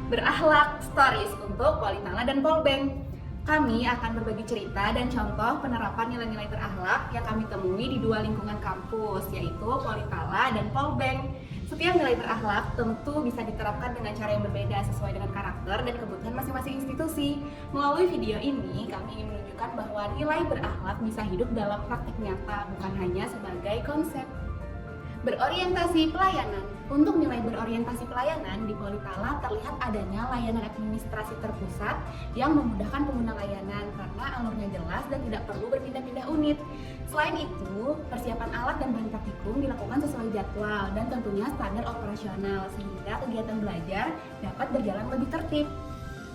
Berakhlak Stories untuk Politala dan Polbank. Kami akan berbagi cerita dan contoh penerapan nilai-nilai berakhlak yang kami temui di dua lingkungan kampus, yaitu Politala dan Polbank. Setiap nilai berakhlak tentu bisa diterapkan dengan cara yang berbeda sesuai dengan karakter dan kebutuhan masing-masing institusi. Melalui video ini, kami ingin menunjukkan bahwa nilai berakhlak bisa hidup dalam praktik nyata, bukan hanya sebagai konsep. Berorientasi pelayanan. Untuk nilai berorientasi pelayanan di Politala terlihat adanya layanan administrasi terpusat yang memudahkan pengguna layanan karena alurnya jelas dan tidak perlu berpindah-pindah unit. Selain itu, persiapan alat dan bahan praktikum dilakukan sesuai jadwal dan tentunya standar operasional sehingga kegiatan belajar dapat berjalan lebih tertib.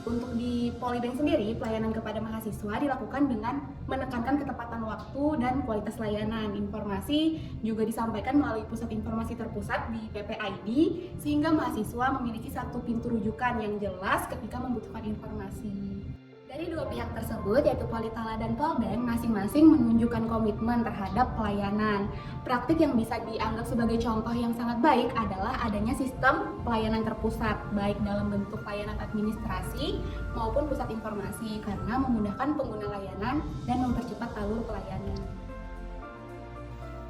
Untuk di Polibank sendiri, pelayanan kepada mahasiswa dilakukan dengan menekankan ketepatan waktu dan kualitas layanan. Informasi juga disampaikan melalui pusat informasi terpusat di PPID, sehingga mahasiswa memiliki satu pintu rujukan yang jelas ketika membutuhkan informasi. Dari dua pihak tersebut, yaitu Politala dan Polbank, masing-masing menunjukkan komitmen terhadap pelayanan. Praktik yang bisa dianggap sebagai contoh yang sangat baik adalah adanya sistem pelayanan terpusat, baik dalam bentuk layanan administrasi maupun pusat informasi, karena memudahkan pengguna layanan dan mempercepat alur pelayanan.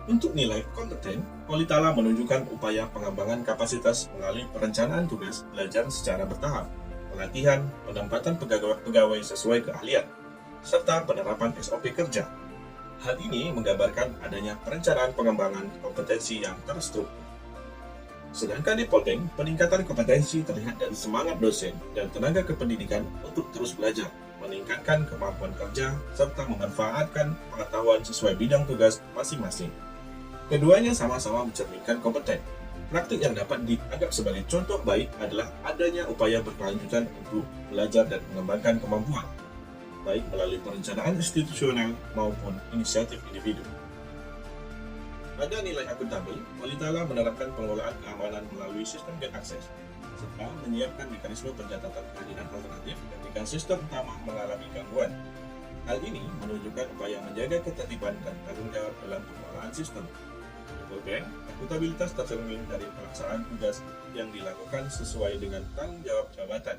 Untuk nilai kompeten, Politala menunjukkan upaya pengembangan kapasitas melalui perencanaan tugas belajar secara bertahap, pelatihan, penempatan pegawai sesuai keahlian, serta penerapan SOP kerja. Hal ini menggambarkan adanya perencanaan pengembangan kompetensi yang terstruktur. Sedangkan di Polbank, peningkatan kompetensi terlihat dari semangat dosen dan tenaga kependidikan untuk terus belajar, meningkatkan kemampuan kerja, serta memanfaatkan pengetahuan sesuai bidang tugas masing-masing. Keduanya sama-sama mencerminkan kompeten. Praktik yang dapat dianggap sebagai contoh baik adalah adanya upaya berkelanjutan untuk belajar dan mengembangkan kemampuan, baik melalui perencanaan institusional maupun inisiatif individu. Pada nilai akuntabel, Politala menerapkan pengelolaan keamanan melalui sistem gate access, serta menyiapkan mekanisme pencatatan kehadiran alternatif ketika sistem utama mengalami gangguan. Hal ini menunjukkan upaya menjaga ketertiban dan tanggung jawab dalam pengelolaan sistem. Polbank, akuntabilitas tercermin dari pelaksanaan tugas yang dilakukan sesuai dengan tanggung jawab jabatan,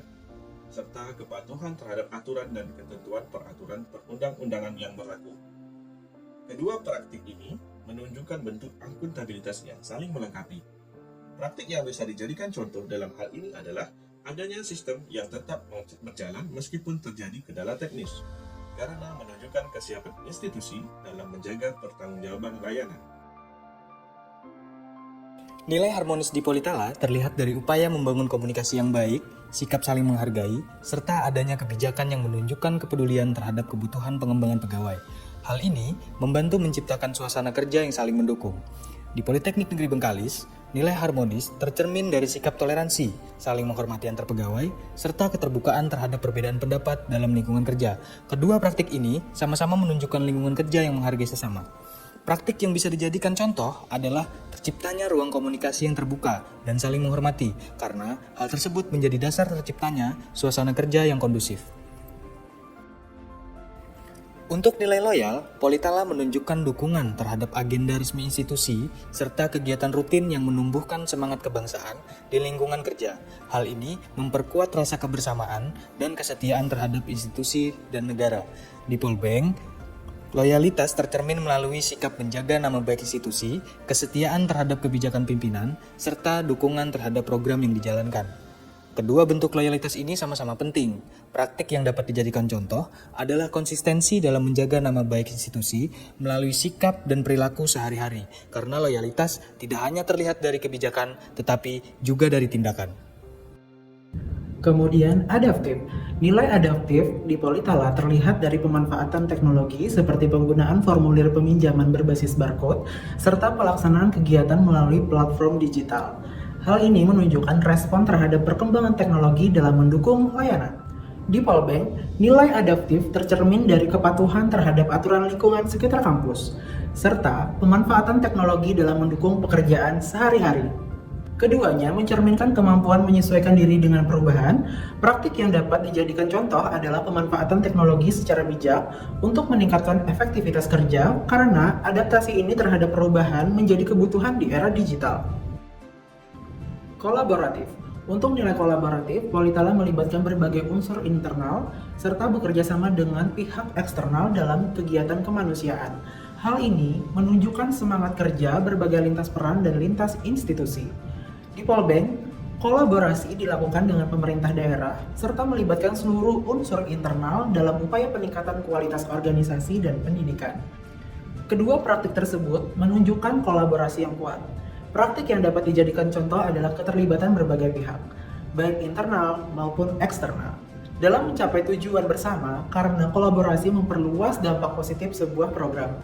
serta kepatuhan terhadap aturan dan ketentuan peraturan perundang-undangan yang berlaku. Kedua praktik ini menunjukkan bentuk akuntabilitas yang saling melengkapi. Praktik yang bisa dijadikan contoh dalam hal ini adalah adanya sistem yang tetap berjalan meskipun terjadi kendala teknis, karena menunjukkan kesiapan institusi dalam menjaga pertanggungjawaban layanan. Nilai harmonis di Politala terlihat dari upaya membangun komunikasi yang baik, sikap saling menghargai, serta adanya kebijakan yang menunjukkan kepedulian terhadap kebutuhan pengembangan pegawai. Hal ini membantu menciptakan suasana kerja yang saling mendukung. Di Politeknik Negeri Bengkalis, nilai harmonis tercermin dari sikap toleransi, saling menghormati antar pegawai, serta keterbukaan terhadap perbedaan pendapat dalam lingkungan kerja. Kedua praktik ini sama-sama menunjukkan lingkungan kerja yang menghargai sesama. Praktik yang bisa dijadikan contoh adalah terciptanya ruang komunikasi yang terbuka dan saling menghormati, karena hal tersebut menjadi dasar terciptanya suasana kerja yang kondusif. Untuk nilai loyal, Politala menunjukkan dukungan terhadap agenda resmi institusi serta kegiatan rutin yang menumbuhkan semangat kebangsaan di lingkungan kerja. Hal ini memperkuat rasa kebersamaan dan kesetiaan terhadap institusi dan negara. Di Polbank, loyalitas tercermin melalui sikap menjaga nama baik institusi, kesetiaan terhadap kebijakan pimpinan, serta dukungan terhadap program yang dijalankan. Kedua bentuk loyalitas ini sama-sama penting. Praktik yang dapat dijadikan contoh adalah konsistensi dalam menjaga nama baik institusi melalui sikap dan perilaku sehari-hari, karena loyalitas tidak hanya terlihat dari kebijakan, tetapi juga dari tindakan. Kemudian adaptif. Nilai adaptif di Politala terlihat dari pemanfaatan teknologi seperti penggunaan formulir peminjaman berbasis barcode serta pelaksanaan kegiatan melalui platform digital. Hal ini menunjukkan respon terhadap perkembangan teknologi dalam mendukung layanan. Di Polbank, nilai adaptif tercermin dari kepatuhan terhadap aturan lingkungan sekitar kampus, serta pemanfaatan teknologi dalam mendukung pekerjaan sehari-hari. Keduanya mencerminkan kemampuan menyesuaikan diri dengan perubahan. Praktik yang dapat dijadikan contoh adalah pemanfaatan teknologi secara bijak untuk meningkatkan efektivitas kerja, karena adaptasi ini terhadap perubahan menjadi kebutuhan di era digital. Kolaboratif. Untuk nilai kolaboratif, Politala melibatkan berbagai unsur internal serta bekerja sama dengan pihak eksternal dalam kegiatan kemanusiaan. Hal ini menunjukkan semangat kerja berbagai lintas peran dan lintas institusi. Di Polbank, kolaborasi dilakukan dengan pemerintah daerah serta melibatkan seluruh unsur internal dalam upaya peningkatan kualitas organisasi dan pendidikan. Kedua praktik tersebut menunjukkan kolaborasi yang kuat. Praktik yang dapat dijadikan contoh adalah keterlibatan berbagai pihak, baik internal maupun eksternal, dalam mencapai tujuan bersama karena kolaborasi memperluas dampak positif sebuah program.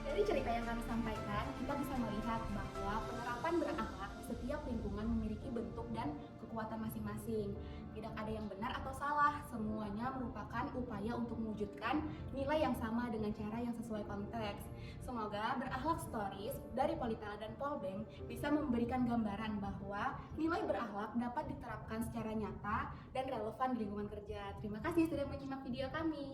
Dari cerita yang kami sampaikan, kita bisa melihat bahwa penerapan berakhlak di setiap lingkungan memiliki bentuk dan kekuatan masing-masing. Tidak ada yang benar atau salah, semuanya merupakan upaya untuk mewujudkan nilai yang sama dengan cara yang sesuai konteks. Semoga Berakhlak Stories dari Politala dan Polbank bisa memberikan gambaran bahwa nilai berakhlak dapat diterapkan secara nyata dan relevan di lingkungan kerja. Terima kasih sudah menyimak video kami.